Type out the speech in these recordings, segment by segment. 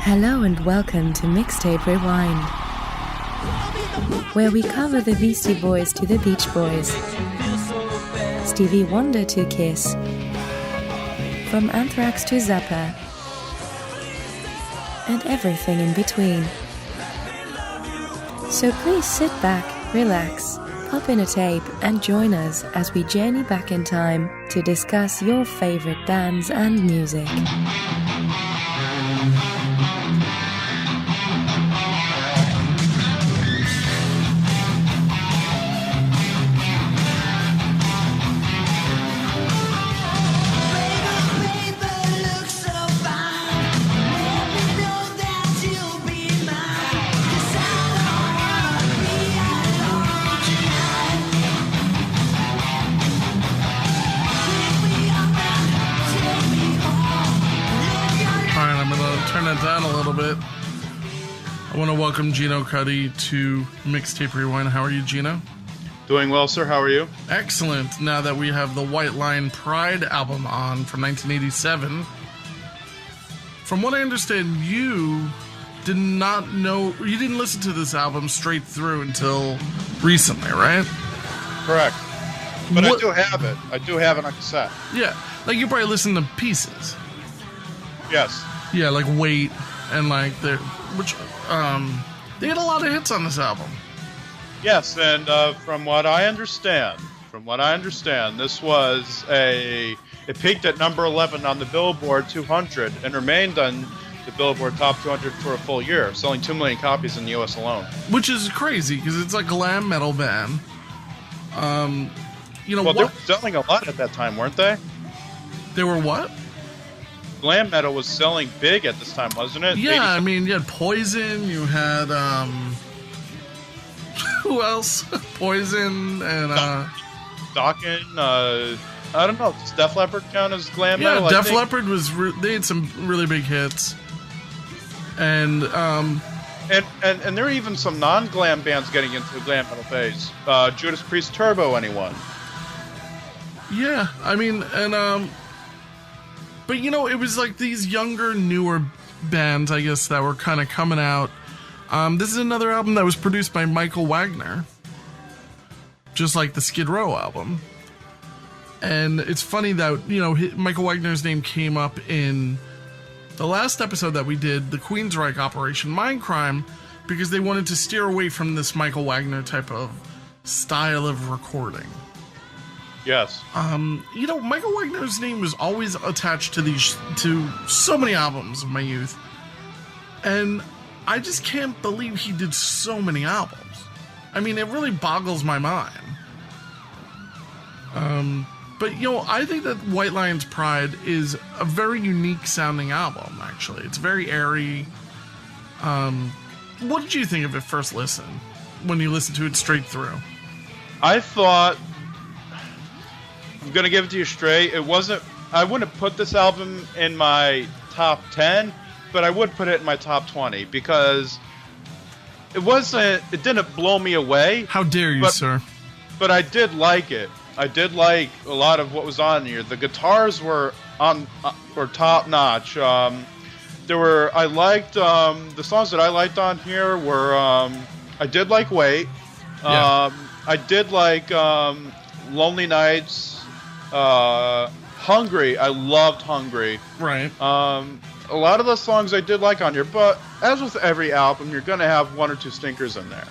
Hello and welcome to Mixtape Rewind, where we cover the Beastie Boys to the Beach Boys, Stevie Wonder to Kiss, from Anthrax to Zappa, and everything in between. So please sit back, relax, pop in a tape, and join us as we journey back in time to discuss your favorite bands and music. Down a little bit. I want to welcome Geno Cuddy to Mixtape Rewind. How are you, Geno? Doing well, sir. How are you? Excellent. Now that we have the White Line Pride album on from 1987, from what I understand, you didn't listen to this album straight through until recently, right? Correct. But I do have it. I do have it on cassette. Yeah, like you probably listened to pieces. Yes. Yeah, like Wait and like they had a lot of hits on this album. Yes, and from what I understand, this was it peaked at number 11 on the Billboard 200 and remained on the Billboard Top 200 for a full year, selling 2 million copies in the U.S. alone. Which is crazy because it's a glam metal band. They were selling a lot at that time, weren't they? They were what? Glam metal was selling big at this time, wasn't it? Yeah, I mean, you had Poison, you had, who else? Poison and, Dawkins, I don't know, does Def Leppard count as glam metal? Yeah, Def Leppard they had some really big hits. And there are even some non-glam bands getting into the glam metal phase. Judas Priest Turbo, anyone? Yeah, I mean, and, but, it was like these younger, newer bands, I guess, that were kind of coming out. This is another album that was produced by Michael Wagner, just like the Skid Row album. And it's funny that, Michael Wagner's name came up in the last episode that we did, the Queensryche Operation Mindcrime, because they wanted to steer away from this Michael Wagner type of style of recording. Yes. Michael Wagner's name was always attached to so many albums of my youth. And I just can't believe he did so many albums. I mean, it really boggles my mind. But, I think that White Line's Pride is a very unique sounding album, actually. It's very airy. What did you think of it first listen, when you listened to it straight through? I thought... I'm gonna give it to you straight. I wouldn't put this album in my top 10, but I would put it in my top 20 because it didn't blow me away. How dare you, sir? But I did like it. I did like a lot of what was on here. The guitars were top notch. The songs that I liked on here were I did like Wait. Yeah. I did like Lonely Nights. Hungry. I loved Hungry. Right. A lot of the songs I did like on here, but as with every album, you're gonna have one or two stinkers in there.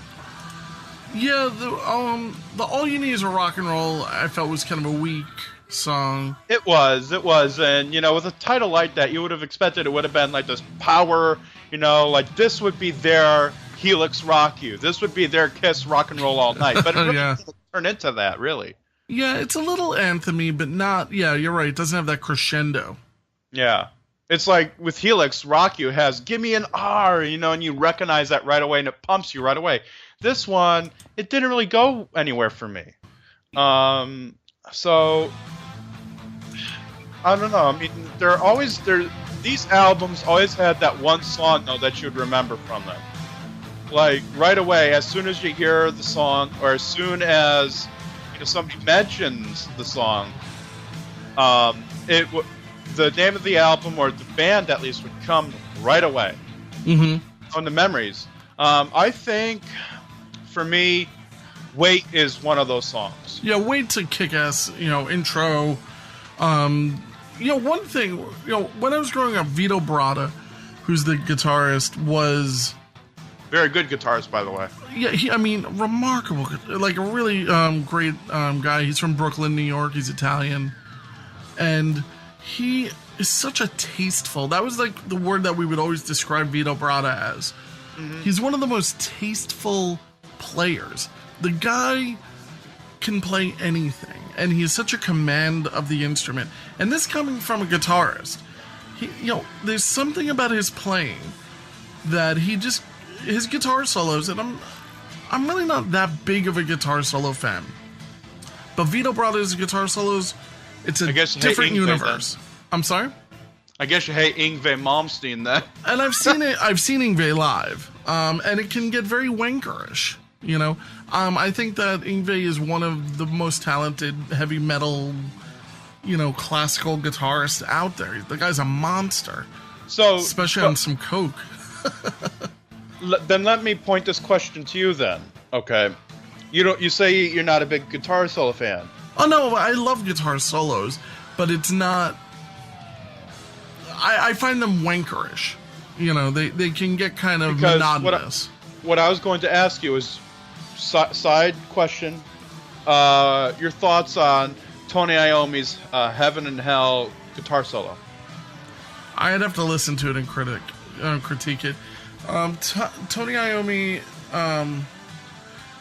Yeah, the All You Need Is a Rock and Roll, I felt was kind of a weak song. It was, and with a title like that, you would have expected it would have been like this power, like this would be their Helix Rock You, this would be their Kiss Rock and Roll All Night, but it really didn't turn into that, really. Yeah, it's a little anthem-y, but not... Yeah, you're right. It doesn't have that crescendo. Yeah. It's like with Helix, Rock You has, give me an R, and you recognize that right away, and it pumps you right away. This one, it didn't really go anywhere for me. So, I don't know. I mean, these albums always had that one song, though, that you'd remember from them. Like, right away, as soon as you hear the song, or as soon as... somebody mentions the song, the name of the album or the band at least would come right away. on the memories. I think, for me, Wait is one of those songs. Yeah, Wait's a kick-ass, intro. One thing, when I was growing up, Vito Bratta, who's the guitarist, was... Very good guitarist, by the way. Yeah, remarkable. Like, a really great guy. He's from Brooklyn, New York. He's Italian. And he is such a tasteful... That was, like, the word that we would always describe Vito Bratta as. Mm-hmm. He's one of the most tasteful players. The guy can play anything. And he has such a command of the instrument. And this coming from a guitarist. There's something about his playing that his guitar solos, and I'm really not that big of a guitar solo fan. But Vito Bratta's guitar solos, it's a different universe. Then. I'm sorry? I guess you hate Yngwie Malmsteen then. And I've seen Yngwie live. And it can get very wankerish, I think that Yngwie is one of the most talented heavy metal, classical guitarists out there. The guy's a monster. So, especially on some coke. Then let me point this question to you then. Okay. You say you're not a big guitar solo fan. Oh no, I love guitar solos, but it's not... I find them wankerish. They can get kind of monotonous. What I was going to ask you is, side question, your thoughts on Tony Iommi's Heaven and Hell guitar solo. I'd have to listen to it and critique it. Tony Iommi,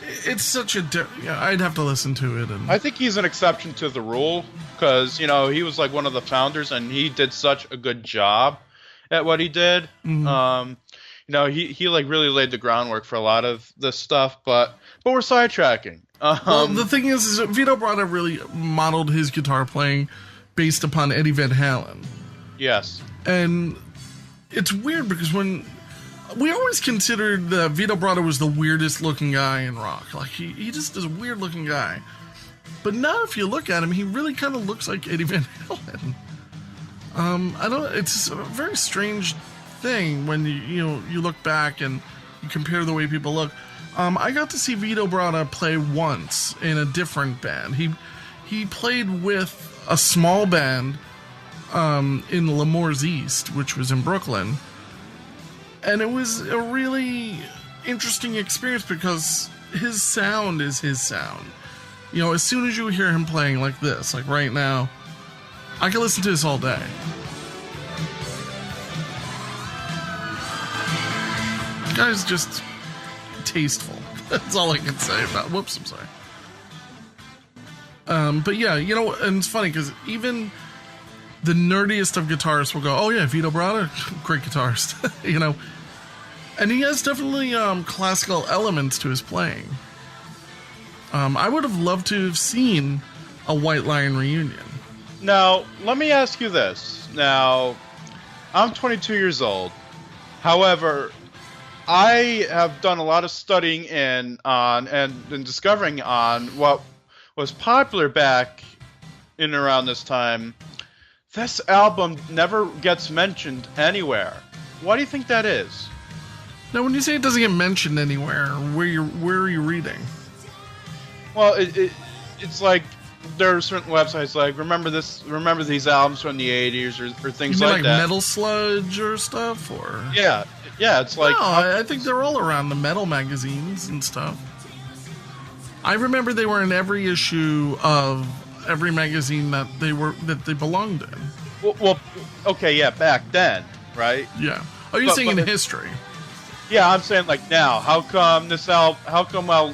it's such a... I'd have to listen to it. And I think he's an exception to the rule because, he was like one of the founders and he did such a good job at what he did. Mm-hmm. He like really laid the groundwork for a lot of this stuff, but we're sidetracking. Well, the thing is Vito Bratta really modeled his guitar playing based upon Eddie Van Halen. Yes. And it's weird because when... We always considered that Vito Bratta was the weirdest looking guy in rock. Like, he just is a weird looking guy. But now if you look at him, he really kind of looks like Eddie Van Halen. It's a very strange thing when you look back and you compare the way people look. I got to see Vito Bratta play once in a different band. He played with a small band in L'Amour's East, which was in Brooklyn. And it was a really interesting experience because his sound is his sound. As soon as you hear him playing like this, like right now, I can listen to this all day. The guy's just tasteful. That's all I can say about... Whoops, I'm sorry. But yeah, and it's funny because even the nerdiest of guitarists will go, oh yeah, Vito Bratta, great guitarist, And he has definitely classical elements to his playing. I would have loved to have seen a White Lion reunion. Now, let me ask you this. Now, I'm 22 years old. However, I have done a lot of studying and discovering on what was popular back in and around this time. This album never gets mentioned anywhere. Why do you think that is? Now, when you say it doesn't get mentioned anywhere, where are you reading? Well, it's like there are certain websites like remember these albums from the 80s or things you mean like that. Metal Sludge or stuff, or yeah, it's like no, I think they're all around the metal magazines and stuff. I remember they were in every issue of every magazine that they belonged in. Well, okay, yeah, back then, right? Yeah. Oh, you're saying in history. Yeah, I'm saying like now. How come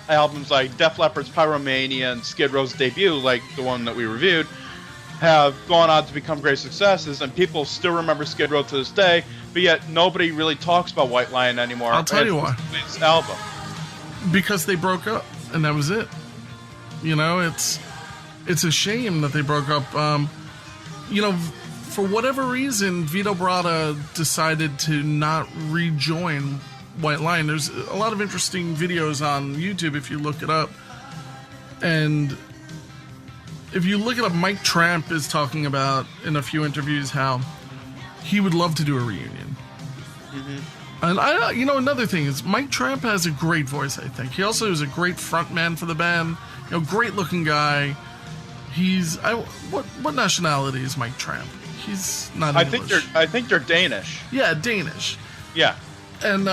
albums like Def Leppard's Pyromania and Skid Row's Debut, like the one that we reviewed, have gone on to become great successes, and people still remember Skid Row to this day, but yet nobody really talks about White Lion anymore. I'll tell you why. This album. Because they broke up, and that was it. It's a shame that they broke up. For whatever reason, Vito Bratta decided to not rejoin White Lion. There's a lot of interesting videos on YouTube if you look it up. And if you look it up, Mike Tramp is talking about in a few interviews how he would love to do a reunion. Mm-hmm. And another thing is Mike Tramp has a great voice, I think. He also is a great frontman for the band. Great looking guy. What nationality is Mike Tramp? He's not English. I think they're Danish. Yeah, Danish. Yeah. And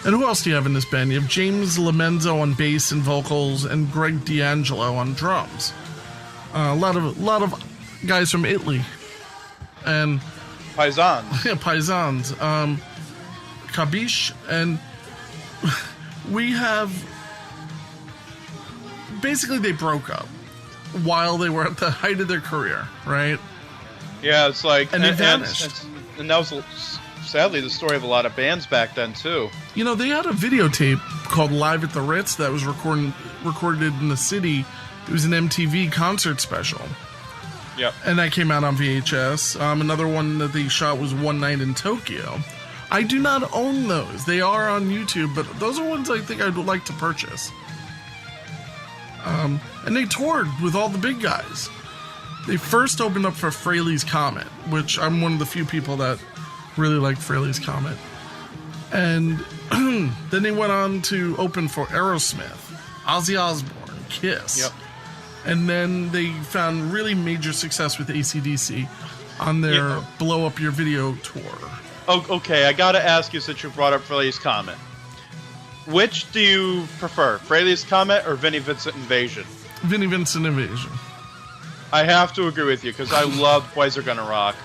who else do you have in this band? You have James Lomenzo on bass and vocals, and Greg D'Angelo on drums. A lot of guys from Italy, and Paisans. Yeah, Paisans. Kabish, and we have basically they broke up while they were at the height of their career, right? Yeah, it's like and they vanished. And that was sadly the story of a lot of bands back then too. They had a videotape called Live at the Ritz that was recorded in the city. It was an MTV concert special. Yep. And that came out on VHS. Another one that they shot was One Night in Tokyo. I do not own those. They are on YouTube, but those are ones I think I would like to purchase. And they toured with all the big guys. They first opened up for Fraley's Comet, which I'm one of the few people that really liked Fraley's Comet. And then they went on to open for Aerosmith, Ozzy Osbourne, Kiss. Yep. And then they found really major success with AC/DC on their Blow Up Your Video tour. Oh, okay, I gotta ask you since you brought up Fraley's Comet. Which do you prefer, Fraley's Comet or Vinnie Vincent Invasion? Vinnie Vincent Invasion. I have to agree with you because I love Boys Are Gonna Rock.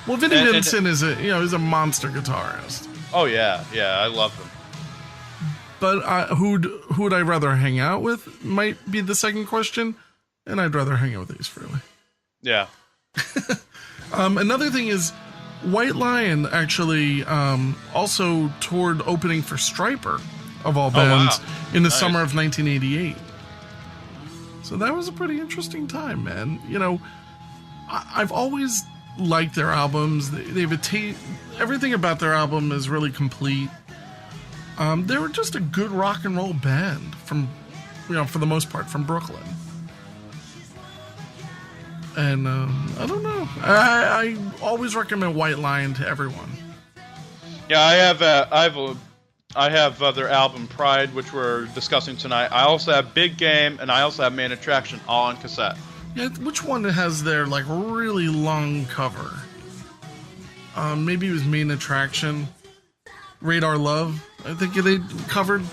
Well, Vinnie Vincent is a monster guitarist. Oh yeah, I love him. But who'd I rather hang out with might be the second question, and I'd rather hang out with Ace Frehley. Yeah. Another thing is, White Lion actually also toured opening for Stryper, of all bands, in the summer of 1988. So that was a pretty interesting time, man. I've always liked their albums. They've everything about their album is really complete. They were just a good rock and roll band from, for the most part, from Brooklyn. And I don't know. I always recommend White Lion to everyone. Yeah, I have their album Pride, which we're discussing tonight. I also have Big Game, and I also have Main Attraction, all on cassette. Yeah, which one has their really long cover? Maybe it was Main Attraction. Radar Love, I think they covered.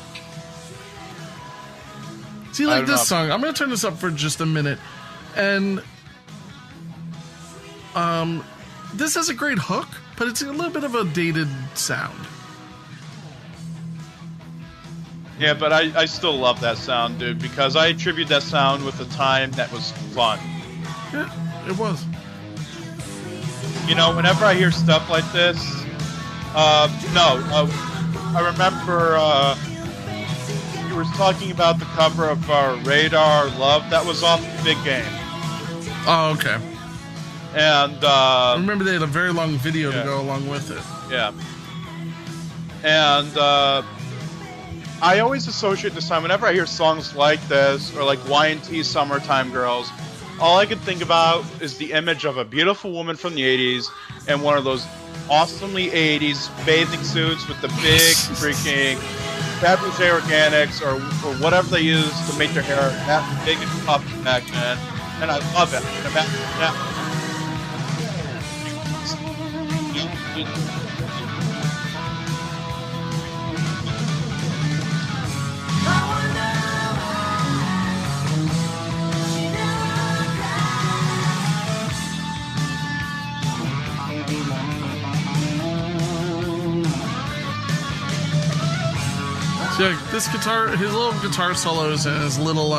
See, this song. I'm going to turn this up for just a minute. And this has a great hook, but it's a little bit of a dated sound. Yeah, but I still love that sound, dude, because I attribute that sound with the time that was fun. Yeah, it was. Whenever I hear stuff like this, I remember you were talking about the cover of Radar Love. That was off Big Game. Oh, okay. And I remember they had a very long video to go along with it. Yeah. And I always associate this time, whenever I hear songs like this, or like Y&T Summertime Girls, all I can think about is the image of a beautiful woman from the 80s and one of those awesomely 80s bathing suits with the big freaking Fabergé Organics or whatever they use to make their hair that big and puffy back then. And I love it. So yeah, this guitar, his little guitar solos and his little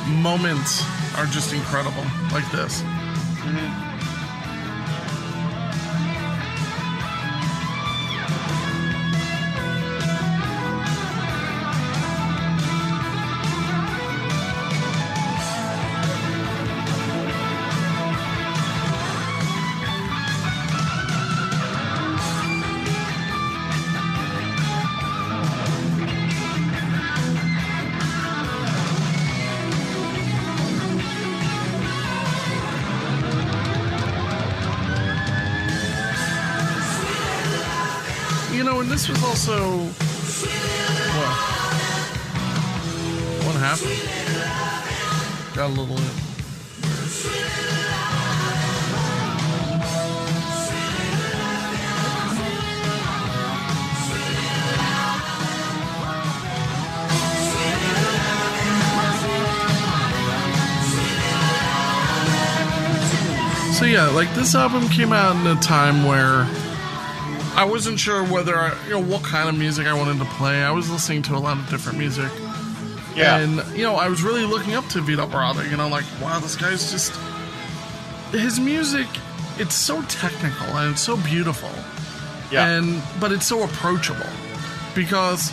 moments are just incredible, like this. Mm-hmm. You know, and this was also what happened? Got a little. So yeah, like this album came out in a time where I wasn't sure whether what kind of music I wanted to play. I was listening to a lot of different music. Yeah. And, I was really looking up to Vito Bratta, like, wow, this guy's just, his music, it's so technical and it's so beautiful. Yeah. But it's so approachable because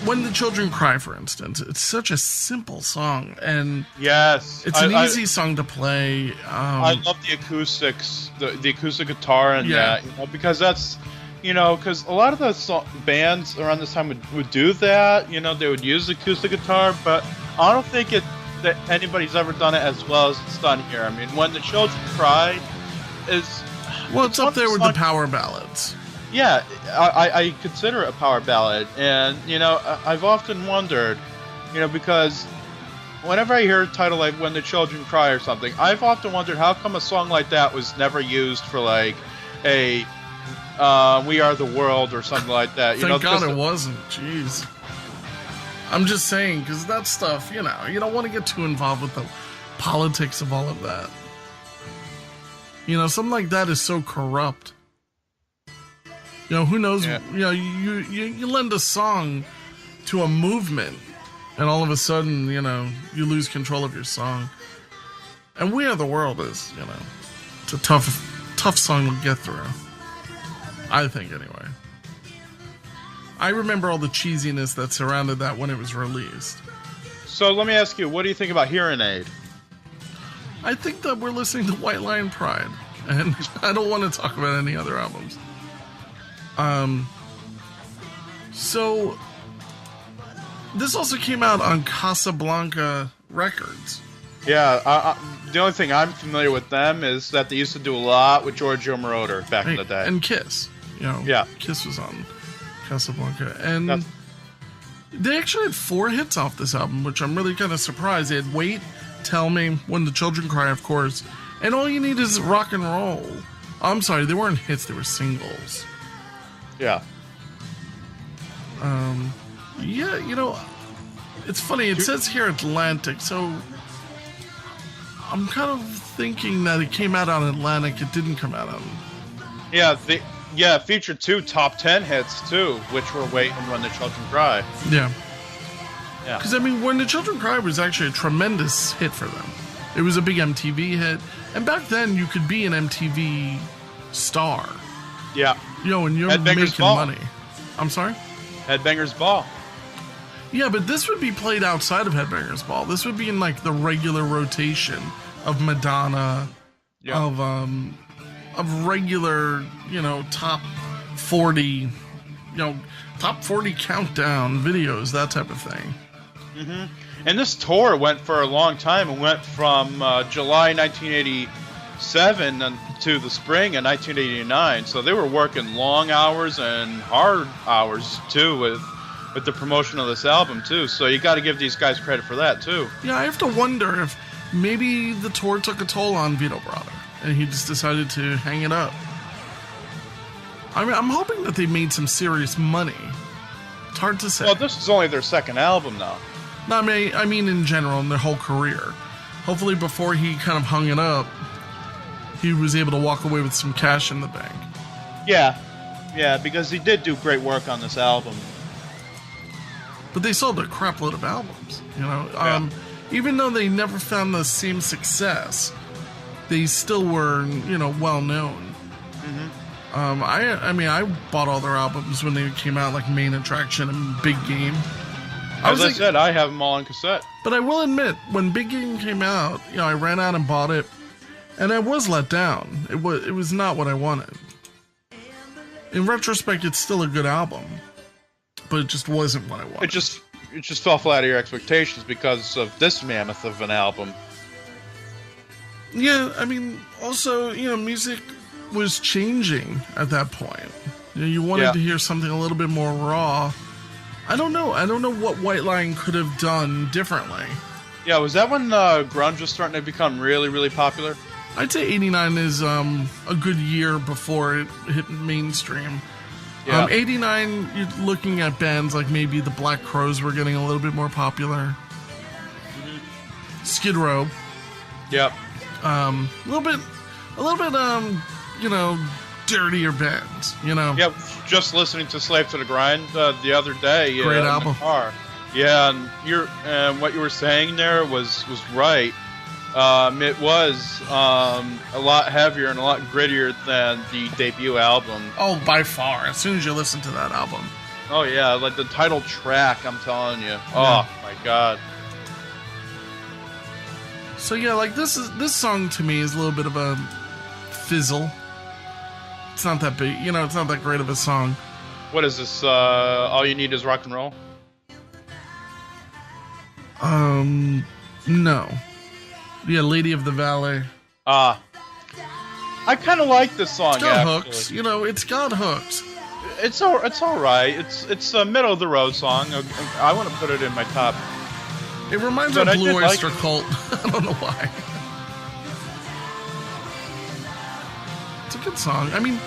When the Children Cry, for instance, it's such a simple song, and yes, it's an easy song to play. I love the acoustics, the acoustic guitar, and that, because that's, because a lot of the bands around this time would do that. They would use the acoustic guitar, but I don't think that anybody's ever done it as well as it's done here. I mean, When the Children Cry is it's up there with the power ballads. Yeah, I consider it a power ballad, and I've often wondered, because whenever I hear a title like "When the Children Cry" or something, I've often wondered how come a song like that was never used for like a "We Are the World" or something like that. Thank God it wasn't. Jeez, I'm just saying, because that stuff, you don't want to get too involved with the politics of all of that. Something like that is so corrupt. Who knows? Yeah. You lend a song to a movement, and all of a sudden, you lose control of your song. And "We Are the World" is, it's a tough song to get through. I think, anyway. I remember all the cheesiness that surrounded that when it was released. So let me ask you, what do you think about Hearing Aid? I think that we're listening to White Lion Pride, and I don't want to talk about any other albums. So this also came out on Casablanca Records. Yeah, the only thing I'm familiar with them is that they used to do a lot with Giorgio Moroder back in the day. And Kiss, Kiss was on Casablanca. And they actually had 4 hits off this album, which I'm really kind of surprised. They had Wait, Tell Me, When the Children Cry, of course, and All You Need Is Rock and Roll. I'm sorry, they weren't hits, they were singles. Yeah. It's funny. It says here Atlantic, so I'm kind of thinking that it came out on Atlantic. It didn't come out on. Yeah, it featured 2 top 10 hits too, which were Wait and When the Children Cry. Yeah. Yeah. Because When the Children Cry was actually a tremendous hit for them. It was a big MTV hit, and back then you could be an MTV star. Yeah. And you're making money. I'm sorry? Headbangers Ball. Yeah, but this would be played outside of Headbangers Ball. This would be in like the regular rotation of Madonna, of regular, top 40, top 40 countdown videos, that type of thing. Mm-hmm. And this tour went for a long time. It went from July 1987 to the spring of 1989. So they were working long hours and hard hours too with the promotion of this album too. So you got to give these guys credit for that too. Yeah, I have to wonder if maybe the tour took a toll on Vito Bratta and he just decided to hang it up. I mean, I'm hoping that they made some serious money. It's hard to say. Well, this is only their second album now. No, I mean in general, in their whole career. Hopefully before he kind of hung it up, he was able to walk away with some cash in the bank. Yeah, because he did do great work on this album. But they sold a crap load of albums, even though they never found the same success, they still were, well known. Mm-hmm. I bought all their albums when they came out, like Main Attraction and Big Game. As I said, I have them all on cassette. But I will admit, when Big Game came out, I ran out and bought it, and I was let down. It was not what I wanted. In retrospect, it's still a good album, but it just wasn't what I wanted. It just fell flat of your expectations because of this mammoth of an album. Yeah, I mean, also, music was changing at that point. You wanted to hear something a little bit more raw. I don't know what White Lion could have done differently. Yeah, was that when grunge was starting to become really, really popular? I'd say 89 is a good year before it hit mainstream. Yeah. 89, you're looking at bands like maybe the Black Crowes were getting a little bit more popular. Mm-hmm. Skid Row. Yep. A little bit, dirtier bands, Yeah, just listening to Slave to the Grind the other day. Great in album. the car. Yeah, and what you were saying there was right. It was a lot heavier and a lot grittier than the debut album. Oh, by far. As soon as you listen to that album. Oh, yeah, like the title track, I'm telling you. Oh, my God. So, yeah, like, this song to me is a little bit of a fizzle. It's not that big, it's not that great of a song. What is this, All You Need Is Rock and Roll? No. Yeah, Lady of the Valley. I kind of like this song, It's got actually. hooks, it's got hooks. It's all right. It's a middle of the road song. I want to put it in my top. It reminds me of Blue Oyster Cult. I don't know why. It's a good song. I mean...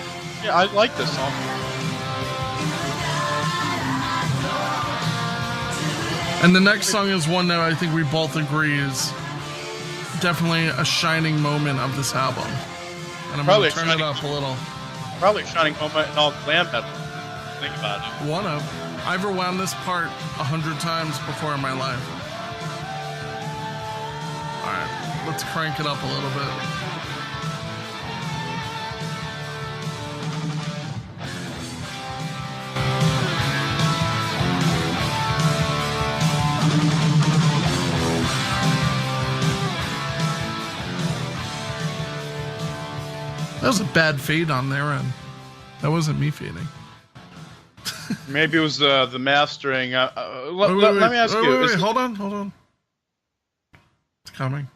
Yeah, I like this song. And the next song is one that I think we both agree is definitely a shining moment of this album. And I'm going to turn it up a little. Probably a shining moment in all glam metal. Think about it. One of. I've rewound this part 100 times before in my life. Alright, let's crank it up a little bit. That was a bad fade on their end. That wasn't me fading. Maybe it was the mastering. Let me ask you. Wait, hold on. It's coming.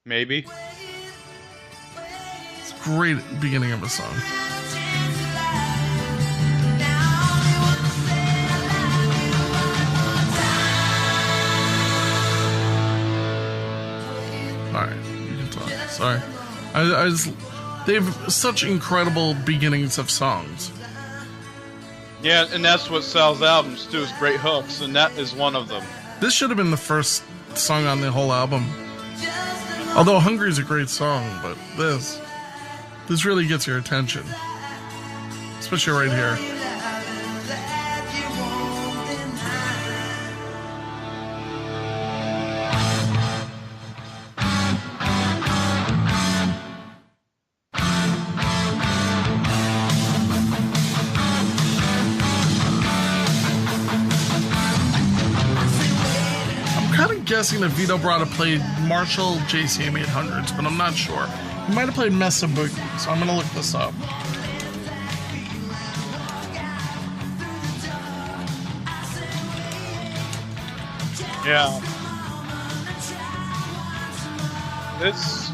Maybe. It's a great beginning of a song. Alright, you can talk. Sorry. They have such incredible beginnings of songs. Yeah, and that's what sells albums too, is great hooks, and that is one of them. This should have been the first song on the whole album. Although Hungry's a great song, but this really gets your attention. Especially right here. Guessing that Vito Bratta played Marshall JCM 800s, but I'm not sure. He might have played Mesa Boogie, so I'm going to look this up. Yeah. This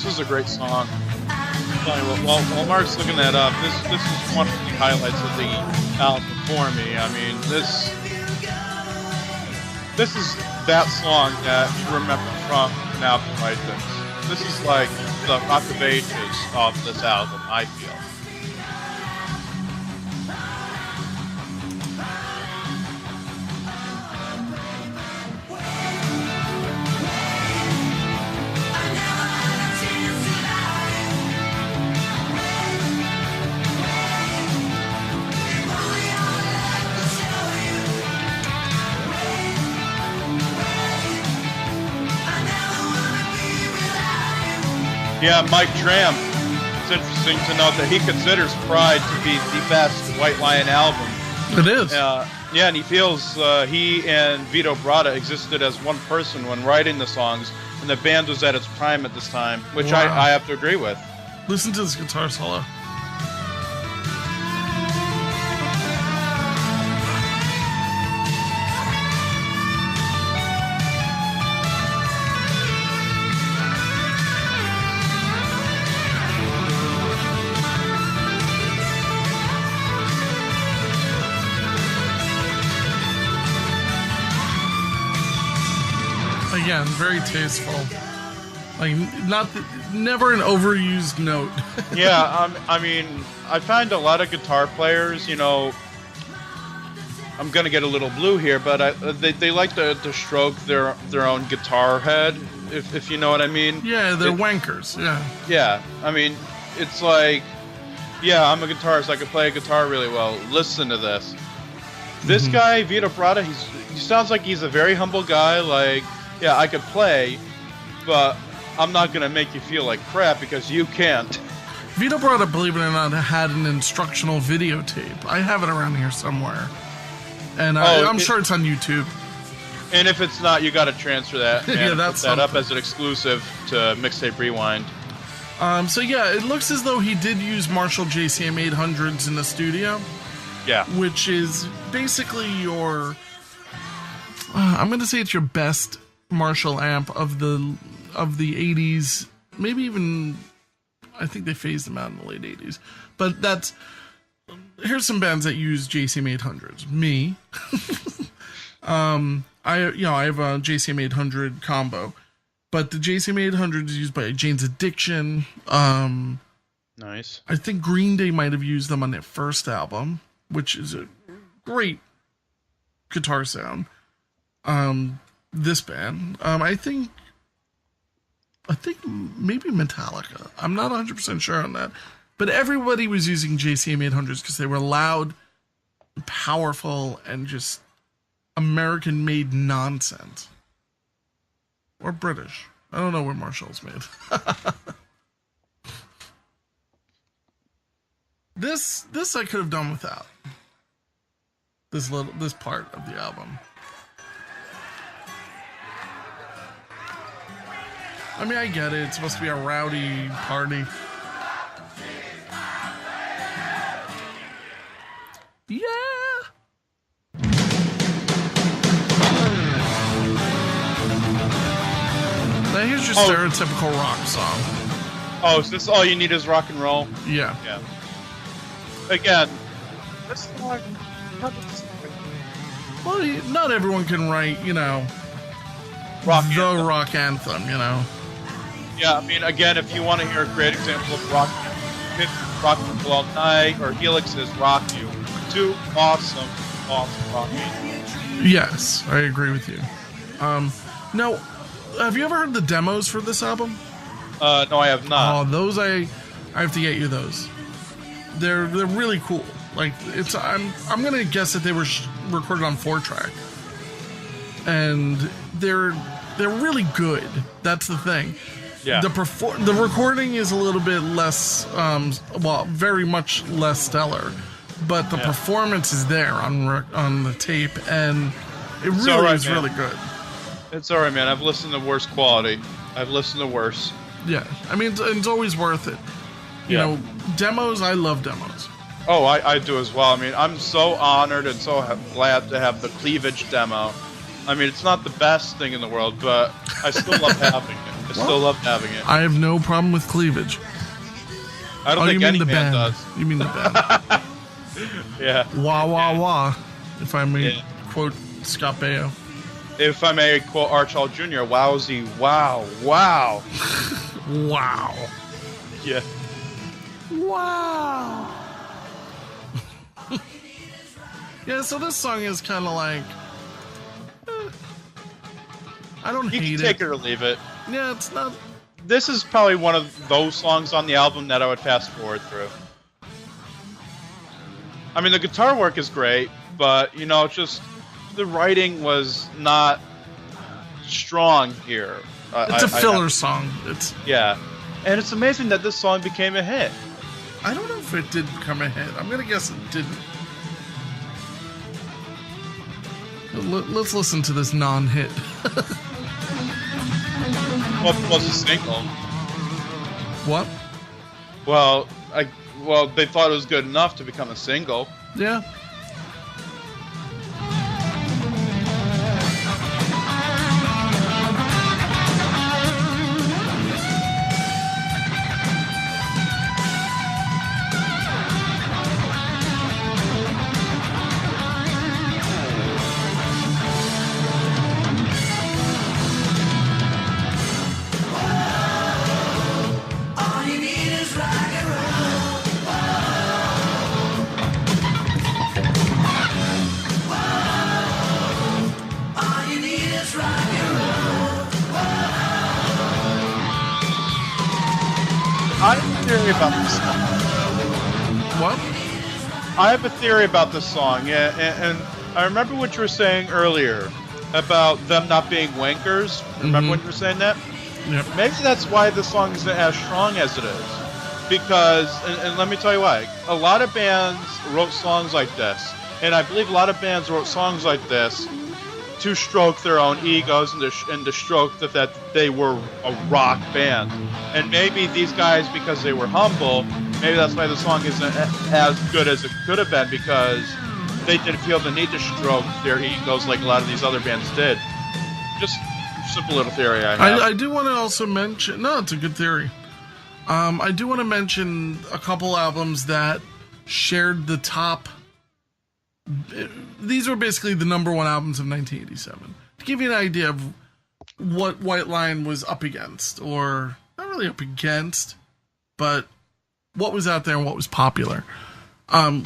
was a great song. While Mark's looking that up, this is one of the highlights of the album for me. I mean, this is that song that you remember from an album like this. This is like the Rock of Ages of this album, I feel. Yeah, Mike Tramp. It's interesting to note that he considers Pride to be the best White Lion album. It is. Yeah, and he feels he and Vito Bratta existed as one person when writing the songs, and the band was at its prime at this time, which I have to agree with. Listen to this guitar solo. again, very tasteful. Like, never an overused note. Yeah, I mean, I find a lot of guitar players, you know, I'm gonna get a little blue here, but they like to stroke their own guitar head, if you know what I mean. Yeah, they're wankers. Yeah. Yeah, I mean, it's like, yeah, I'm a guitarist. I can play a guitar really well. Listen to this. This guy, Vito Bratta, he sounds like he's a very humble guy. Like, yeah, I could play, but I'm not gonna make you feel like crap because you can't. Vito Bratta, believe it or not, had an instructional videotape. I have it around here somewhere. And I'm sure it's on YouTube. And if it's not, you got to transfer that. And yeah, that's put that up as an exclusive to Mixtape Rewind. So yeah, it looks as though he did use Marshall JCM 800s in the studio. Yeah. Which is basically your... I'm going to say it's your best Marshall amp of the 80s. Maybe even... I think they phased them out in the late 80s. But that's... Here's some bands that use JCM 800s. Me. I have a JCM 800 combo, but the JCM 800 is used by Jane's Addiction. Nice. I think Green Day might have used them on their first album, which is a great guitar sound. This band, I think maybe Metallica. I'm not 100% sure on that. But everybody was using JCM 800s because they were loud, powerful, and just American-made nonsense. Or British. I don't know where Marshall's made. This I could have done without. This part of the album. I mean, I get it. It's supposed to be a rowdy party. Yeah. Now here's your stereotypical rock song. Oh, is this all you need is rock and roll? Yeah. Yeah. Again, this song. Well, not everyone can write, Rock anthem, Yeah, I mean, again, if you want to hear a great example of rock and roll all night, or Helix's Rock You. Two awesome rock music. Yes, I agree with you. Now, have you ever heard the demos for this album? No, I have not. Oh, those I have to get you those. They're really cool. Like I'm gonna guess that they were recorded on 4-track, and they're really good. That's the thing. Yeah. The recording is a little bit less, very much less stellar. But the performance is there on the tape, and it really is really good. It's all right, man. I've listened to worse quality. I've listened to worse. Yeah, I mean, it's always worth it. You know, demos, I love demos. Oh, I do as well. I mean, I'm so honored and so glad to have the Cleavage demo. I mean, it's not the best thing in the world, but I still love having it. I still love having it. I have no problem with Cleavage. I don't think any band does. You mean the band. Yeah. Wah, wah, wah. If I may quote Scott Baio. If I may quote Archall Jr., wowsy, wow, wow. Wow. Yeah. Wow. Yeah, so this song is kind of like... I don't hate it. You can take it or leave it. Yeah, it's not... This is probably one of those songs on the album that I would fast forward through. I mean, the guitar work is great, but, just the writing was not strong here. It's a filler song. Yeah. And it's amazing that this song became a hit. I don't know if it did become a hit. I'm going to guess it didn't. Let's listen to this non-hit. What was a single? What? Well, they thought it was good enough to become a single. Yeah. theory about this song. What? I have a theory about this song, yeah, and I remember what you were saying earlier about them not being wankers. Remember when you were saying that? Yep. Maybe that's why the song isn't as strong as it is. Because, and let me tell you why, a lot of bands wrote songs like this, and I believe a lot of bands wrote songs like this to stroke their own egos and to stroke that they were a rock band. And maybe these guys, because they were humble, maybe that's why the song isn't as good as it could have been, because they didn't feel the need to stroke their egos like a lot of these other bands did. Just a simple little theory I have. I do want to also mention... No, it's a good theory. I do want to mention a couple albums that shared the top... These were basically the number one albums of 1987. To give you an idea of what White Lion was up against, or not really up against, but what was out there and what was popular.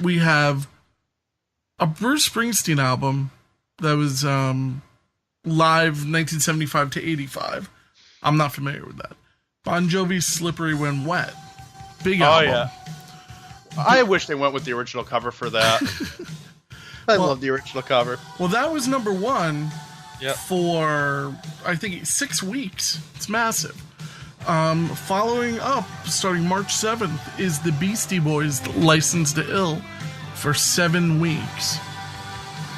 We have a Bruce Springsteen album that was live 1975 to 85. I'm not familiar with that. Bon Jovi's Slippery When Wet. Big album. Oh, yeah. I wish they went with the original cover for that. I love the original cover. Well, that was number one for, I think, 6 weeks. It's massive. Following up, starting March 7th, is the Beastie Boys' License to Ill for 7 weeks.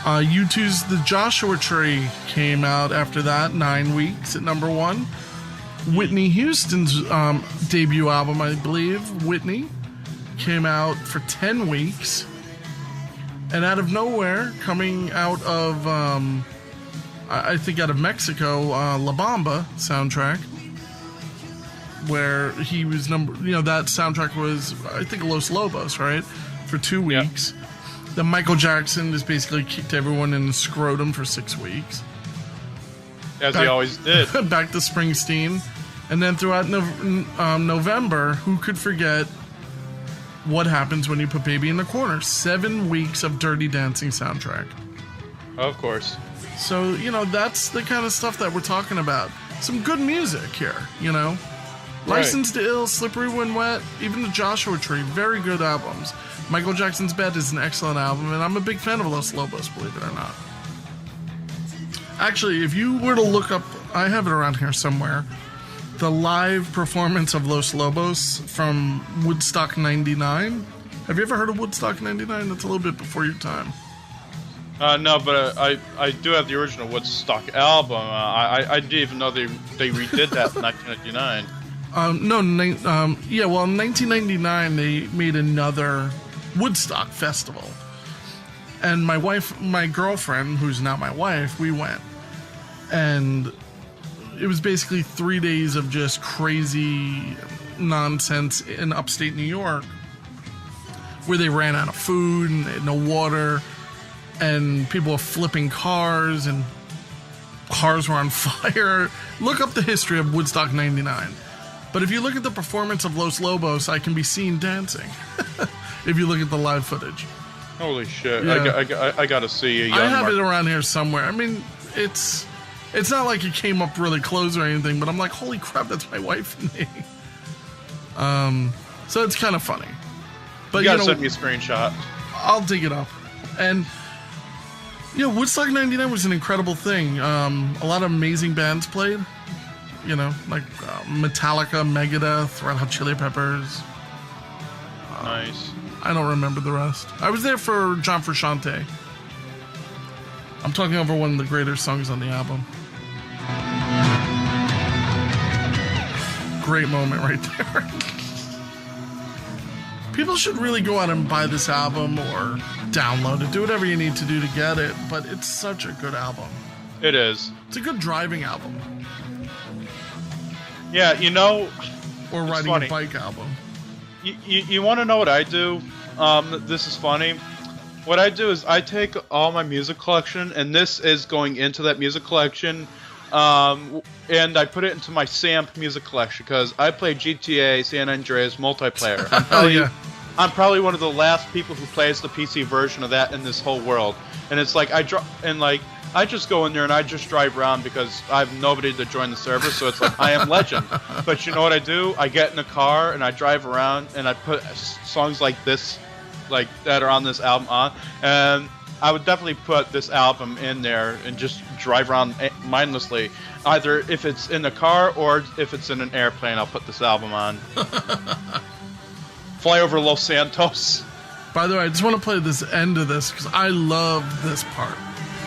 U2's The Joshua Tree came out after that, 9 weeks at number one. Whitney Houston's debut album, I believe, Whitney, came out for 10 weeks. And out of nowhere, coming out of, I think out of Mexico, La Bamba soundtrack, where he was that soundtrack was, I think, Los Lobos, right? For 2 weeks. Yep. Then Michael Jackson just basically kicked everyone in the scrotum for 6 weeks. As he always did. Back to Springsteen. And then throughout November, who could forget What Happens When You Put Baby in the Corner? 7 weeks of Dirty Dancing soundtrack. Of course. So, that's the kind of stuff that we're talking about. Some good music here, Right. License to Ill, Slippery When Wet, even the Joshua Tree, very good albums. Michael Jackson's Bed is an excellent album, and I'm a big fan of Los Lobos, believe it or not. Actually, if you were to look up, I have it around here somewhere, the live performance of Los Lobos from Woodstock 99. Have you ever heard of Woodstock 99? That's a little bit before your time. No, but I do have the original Woodstock album. I didn't even know they redid that in 1999. In 1999 they made another Woodstock festival. And my girlfriend, who's now my wife, we went. And it was basically 3 days of just crazy nonsense in upstate New York, where they ran out of food and they had no water, and people were flipping cars, and cars were on fire. Look up the history of Woodstock 99. But if you look at the performance of Los Lobos, I can be seen dancing. If you look at the live footage. Holy shit. Yeah. I gotta see a young I have it around here somewhere. I mean, it's not like it came up really close or anything, but I'm like, holy crap, that's my wife and me. So it's kind of funny. But you gotta send me a screenshot. I'll dig it up. And Woodstock 99 was an incredible thing. A lot of amazing bands played. Like Metallica, Megadeth, Red Hot Chili Peppers. Nice. I don't remember the rest. I was there for John Frusciante. I'm talking over one of the greater songs on the album. Great moment right there. People should really go out and buy this album or download it. Do whatever you need to do to get it, but it's such a good album. It is. It's a good driving album. Yeah, or riding a bike album. You want to know what I do? This is funny. What I do is I take all my music collection, and this is going into that music collection, and I put it into my SAMP music collection, because I play GTA San Andreas multiplayer. I'm probably one of the last people who plays the PC version of that in this whole world. And it's like I just go in there and I just drive around because I have nobody to join the server, so it's like I am legend. But you know what I do? I get in the car and I drive around and I put songs like this, like that are on this album on, and I would definitely put this album in there and just drive around mindlessly. Either if it's in the car or if it's in an airplane, I'll put this album on. Fly over Los Santos. By the way, I just want to play this end of this because I love this part.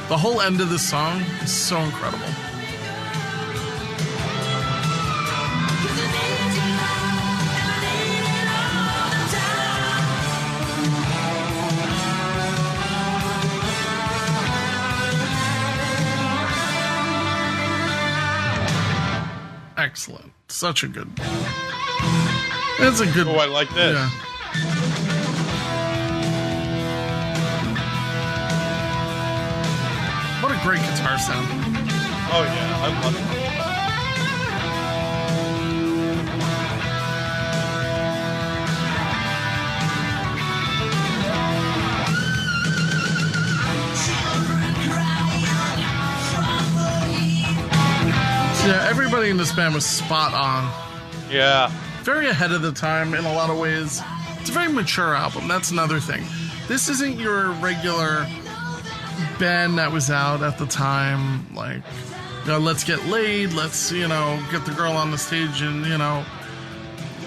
The whole end of this song is so incredible. Excellent. Such a good... It's a good... Oh, I like this. Yeah. What a great guitar sound. Oh, yeah. I love it. Yeah, everybody in this band was spot on. Yeah. Very ahead of the time in a lot of ways. It's a very mature album. That's another thing. This isn't your regular band that was out at the time. Like, you know, let's get laid. Let's, you know, get the girl on the stage and, you know,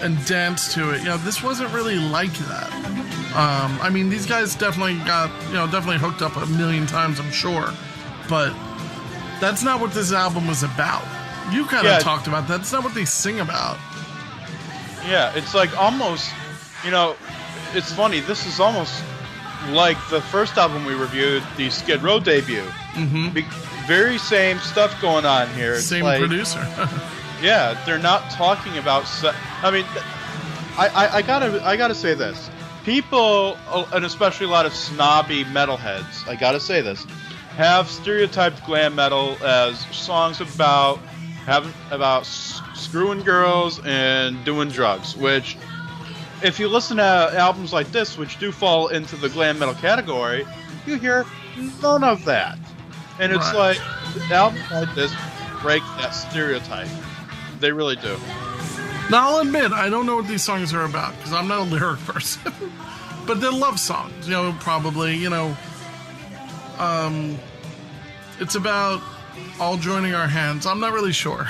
and dance to it. You know, this wasn't really like that. I mean, these guys definitely got, you know, definitely hooked up a million times, I'm sure. But that's not what this album was about. You kind of talked about that. That's not what they sing about. Yeah, it's like almost, you know, it's funny. This is almost like the first album we reviewed, the Skid Row debut. Mm-hmm. Very same stuff going on here. It's same like, producer. Yeah, they're not talking about. I mean, I gotta say this. People, and especially a lot of snobby metalheads, I gotta say this, have stereotyped glam metal as songs about screwing girls and doing drugs, which, if you listen to albums like this, which do fall into the glam metal category, you hear none of that. And it's like, albums like this break that stereotype. They really do. Now, I'll admit, I don't know what these songs are about, because I'm not a lyric person. But they're love songs, you know, probably, you know. It's about all joining our hands. I'm not really sure.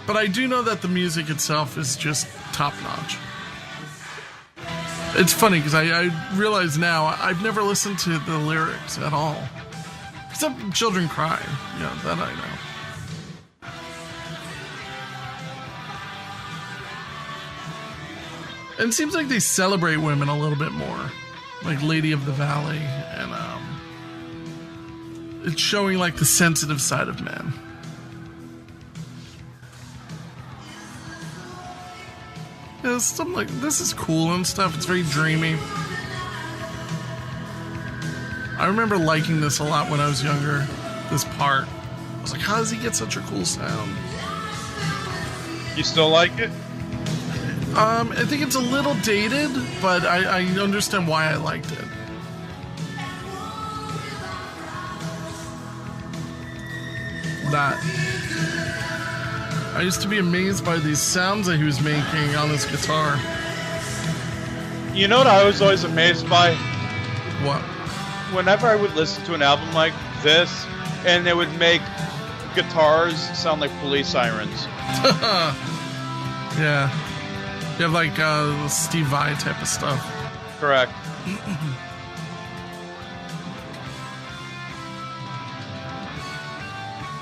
But I do know that the music itself is just top-notch. It's funny, because I realize now I've never listened to the lyrics at all. Except Children Cry. Yeah, that I know. And it seems like they celebrate women a little bit more. Like Lady of the Valley, and it's showing like the sensitive side of men. Yeah, something like this is cool and stuff. It's very dreamy. I remember liking this a lot when I was younger. This part, I was like, how does he get such a cool sound? You still like it? I think it's a little dated, but I understand why I liked it. That. I used to be amazed by these sounds that he was making on his guitar. You know what I was always amazed by? What? Whenever I would listen to an album like this, and it would make guitars sound like police sirens. Yeah. You have like Steve Vai type of stuff. Correct.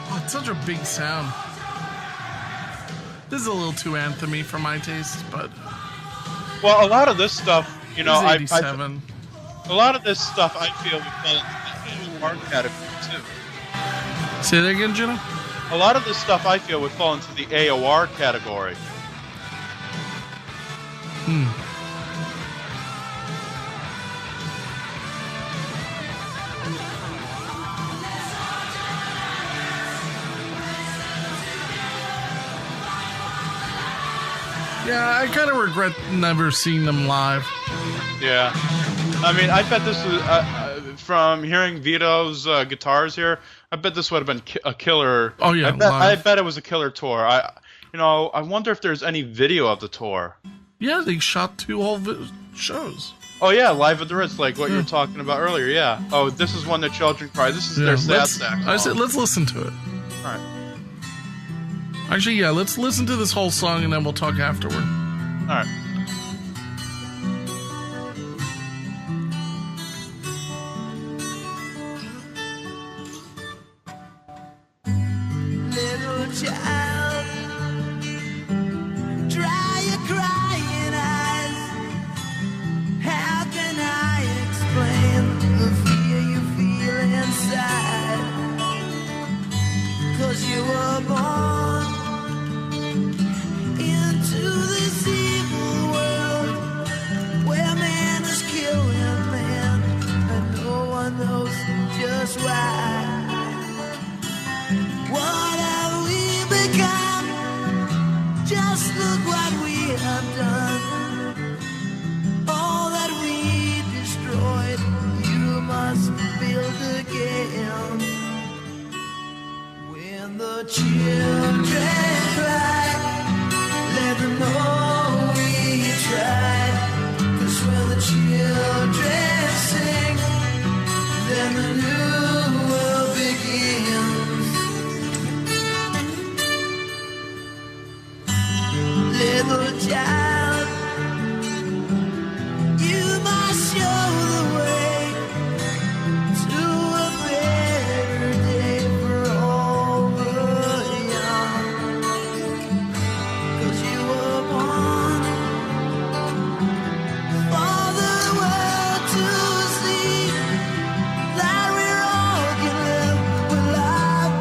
Oh, it's such a big sound. This is a little too anthemy for my taste, but... Well, a lot of this stuff, you know, a lot of this stuff I feel would fall into the AOR category too. Say that again, Geno? A lot of this stuff I feel would fall into the AOR category. Yeah, I kind of regret never seeing them live. Yeah. I mean, I bet this was from hearing Vito's guitars here. I bet this would have been a killer. Oh yeah, I bet it was a killer tour. I wonder if there's any video of the tour. Yeah, they shot 2 whole shows. Oh yeah, Live at the Ritz, like what you were talking about earlier. Yeah. Oh, this is when the children cry. This is their sad sack. I said, let's listen to it. All right. Actually, yeah, let's listen to this whole song and then we'll talk afterward. All right. Little child, dry your crying eyes. How can I explain the fear you feel inside? 'Cause you were born into this evil world where man is killing man and no one knows just why. What have we become? Just look what we have done. All that we destroyed, you must build again. When the children cry, let them know we tried. 'Cause when the children sing, then the new world begins. Little child, you must show the way to a better day for all the young. 'Cause you were born for the world to see that we all can live with love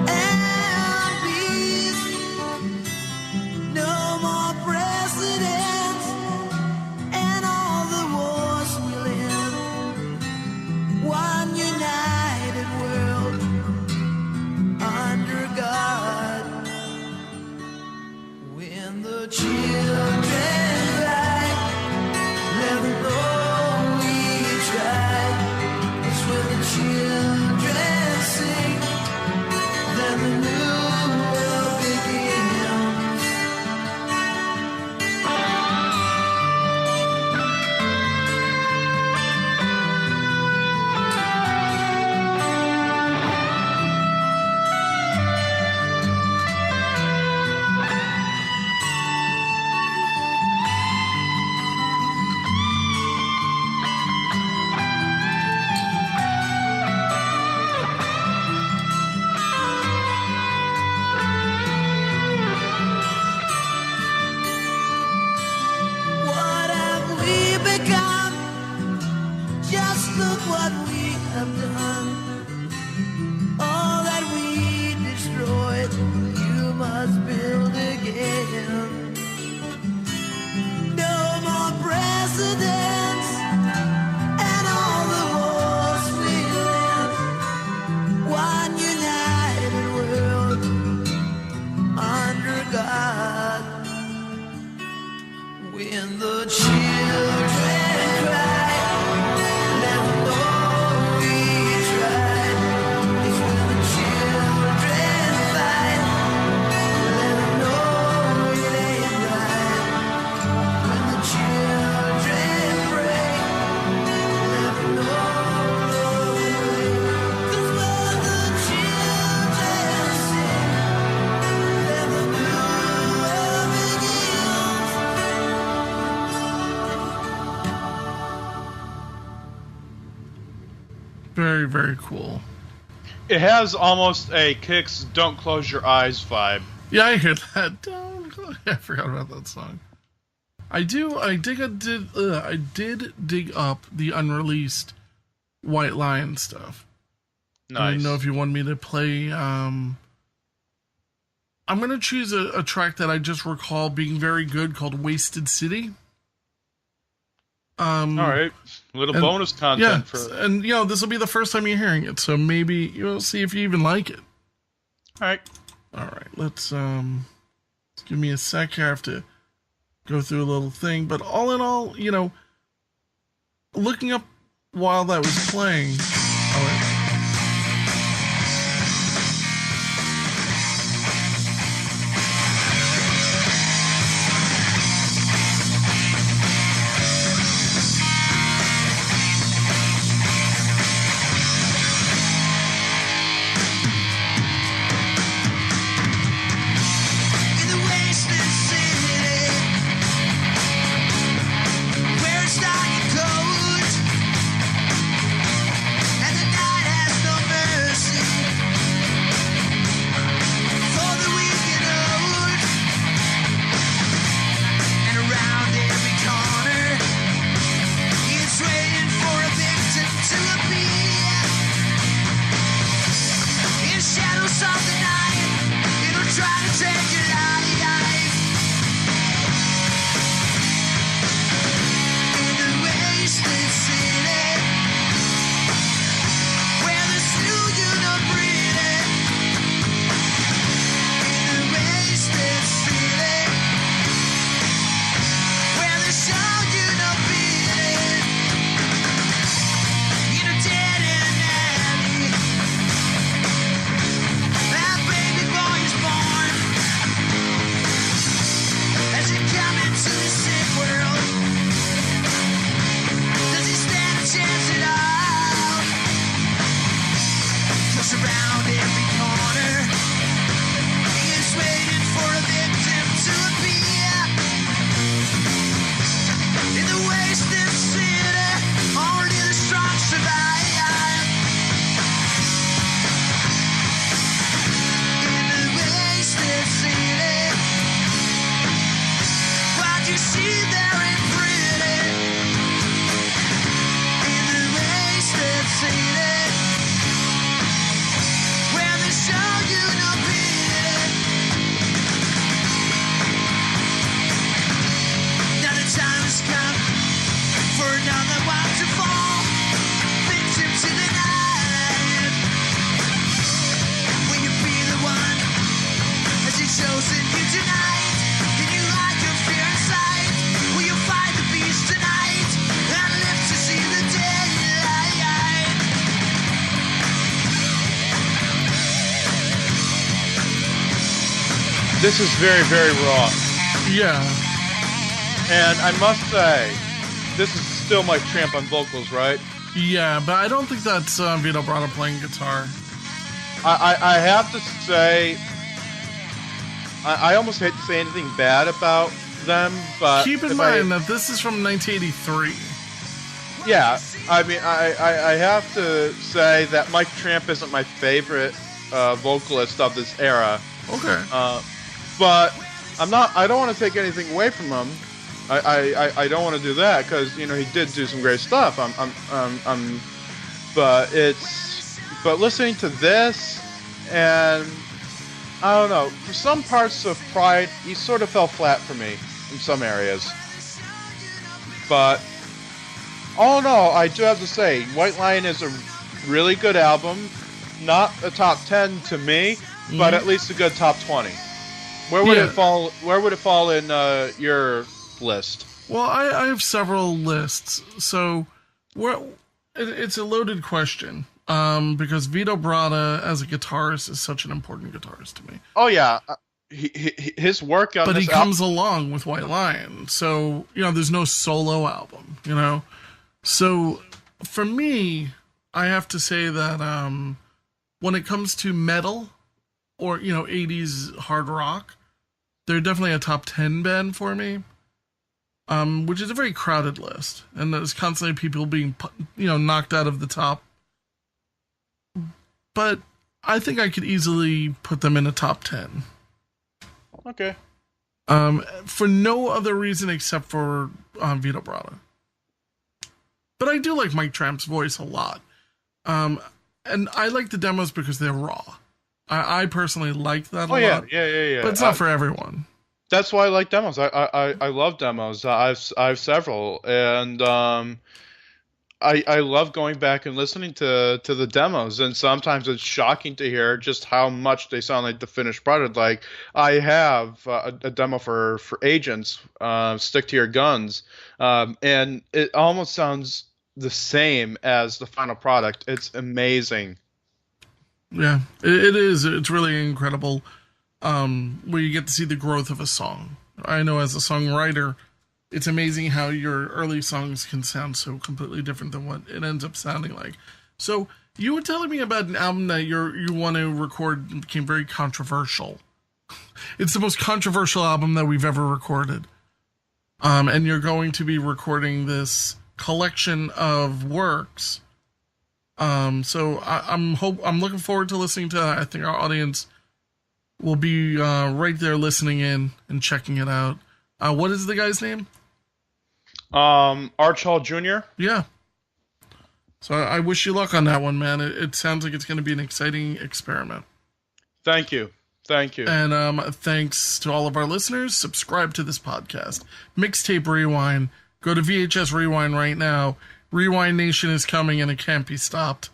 and peace. No more presidents and all the wars we'll end. One united world under God. When the children cry, let them know we tried. 'Cause when the children sing, then the new world begins. What have we become? Just look what we have done. All that we destroyed, you must build again. No more presidents and all the wars we win. One united world under God. When the children cry, let them know we tried. 'Cause when the children fight, let them know it ain't right. When the children pray, let them know the way. 'Cause when the children sing, let them know it begins. Very, very cool. It has almost a Kicks "Don't Close Your Eyes" vibe. Yeah, I heard that. I forgot about that song. I did dig up the unreleased White Lion stuff. I Nice. didn't know if you want me to play. I'm going to choose a track that I just recall being very good called Wasted City. All right, little bonus content for. And this will be the first time you're hearing it, so maybe you'll see if you even like it. All right. All right, let's give me a sec here. I have to go through a little thing, but all in all, looking up while that was playing. Oh, wait. This is very, very raw. Yeah. And I must say, this is still Mike Tramp on vocals, right? Yeah, but I don't think that's Vito Bratta playing guitar. I have to say, I almost hate to say anything bad about them, but keep in mind that this is from 1983. Yeah, I mean, I have to say that Mike Tramp isn't my favorite vocalist of this era. Okay. But I don't want to take anything away from him. I don't want to do that because he did do some great stuff. But listening to this, and I don't know, for some parts of Pride, he sort of fell flat for me in some areas. But all in all, I do have to say, White Lion is a really good album. Not a top 10 to me, but at least a good top 20. Where would it fall? Where would it fall in your list? Well, I have several lists, so it's a loaded question. Because Vito Bratta as a guitarist is such an important guitarist to me. Oh yeah, his work on but this he comes along with White Lion, so there's no solo album. So for me, I have to say that when it comes to metal or 80s hard rock, they're definitely a top 10 band for me. Which is a very crowded list, and there's constantly people being knocked out of the top. But I think I could easily put them in a top 10. Okay. For no other reason except for Vito Bratta. But I do like Mike Tramp's voice a lot. And I like the demos because they're raw. I personally like that a lot. Yeah. But it's not for everyone. That's why I like demos. I love demos. I have several, and I love going back and listening to the demos. And sometimes it's shocking to hear just how much they sound like the finished product. Like I have a demo for Agents, Stick to Your Guns, and it almost sounds the same as the final product. It's amazing. Yeah, it is. It's really incredible where you get to see the growth of a song. I know as a songwriter, it's amazing how your early songs can sound so completely different than what it ends up sounding like. So you were telling me about an album that you want to record and became very controversial. It's the most controversial album that we've ever recorded. And you're going to be recording this collection of works. So I'm looking forward to listening to that. I think our audience will be right there listening in and checking it out. What is the guy's name? Arch Hall Jr. Yeah. So I wish you luck on that one, man. It sounds like it's going to be an exciting experiment. Thank you. Thank you. And thanks to all of our listeners. Subscribe to this podcast. Mixtape Rewind. Go to VHS Rewind right now. Rewind Nation is coming and it can't be stopped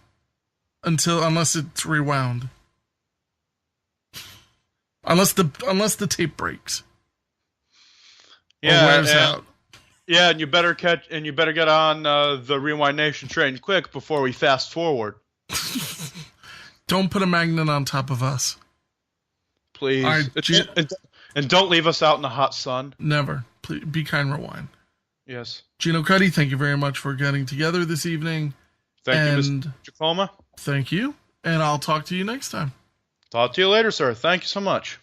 unless it's rewound. Unless the tape breaks. Yeah, or wears out. Yeah, and you better get on the Rewind Nation train quick before we fast forward. Don't put a magnet on top of us. Please. All right, and don't leave us out in the hot sun. Never. Please, be kind, Rewind. Yes. Geno, Cuddy, thank you very much for getting together this evening. Thank you, Mr. Jeacoma. Thank you, and I'll talk to you next time. Talk to you later, sir. Thank you so much.